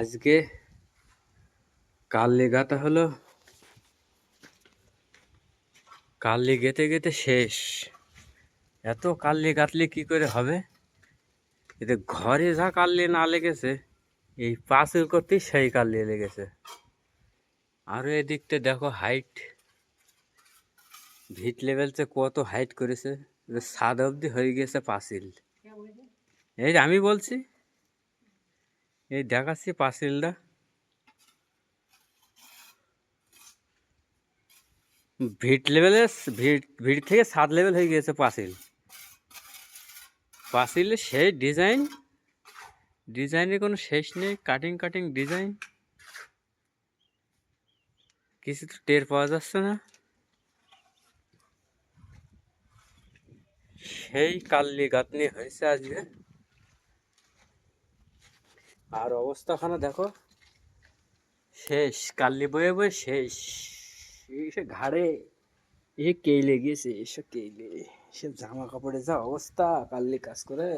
আজকে কাল্লি গাঁথা হলো। কাল্লি গেঁথে গেঁথে শেষ। এত কাল্লি গাঁথলে কি করে হবে? এতে ঘরে যা কাল্লি না লেগেছে, এই পাঁচিল করতেই সেই কাল্লি লেগেছে। আরো এদিকটা দেখো হাইট, ভিট লেভেলতে কত হাইট করেছে। ছাদ অবধি হয়ে গেছে পাঁচিল। এই যে আমি বলছি, এই দেখাচ্ছি পাঁচিলটা। ভিট লেভেলে ভিট ভিট থেকে ছাদ লেভেল হয়ে গিয়েছে পাঁচিল। পাঁচিলের সেই ডিজাইনের কোনো শেষ নেই। কাটিং কাটিং ডিজাইন, কিছু তো টের পাওয়া যাচ্ছে না। সেই কাল্লি গাঁথনি হয়েছে আজকে। আর অবস্থাখানা দেখো, শেষ কাল্লি বয়ে বয়ে শেষ। সে ঘাড়ে এ কেইলে গিয়েছে, এসব কেইলে সে জামা কাপড়ে যা অবস্থা কাল্লি কাজ করে।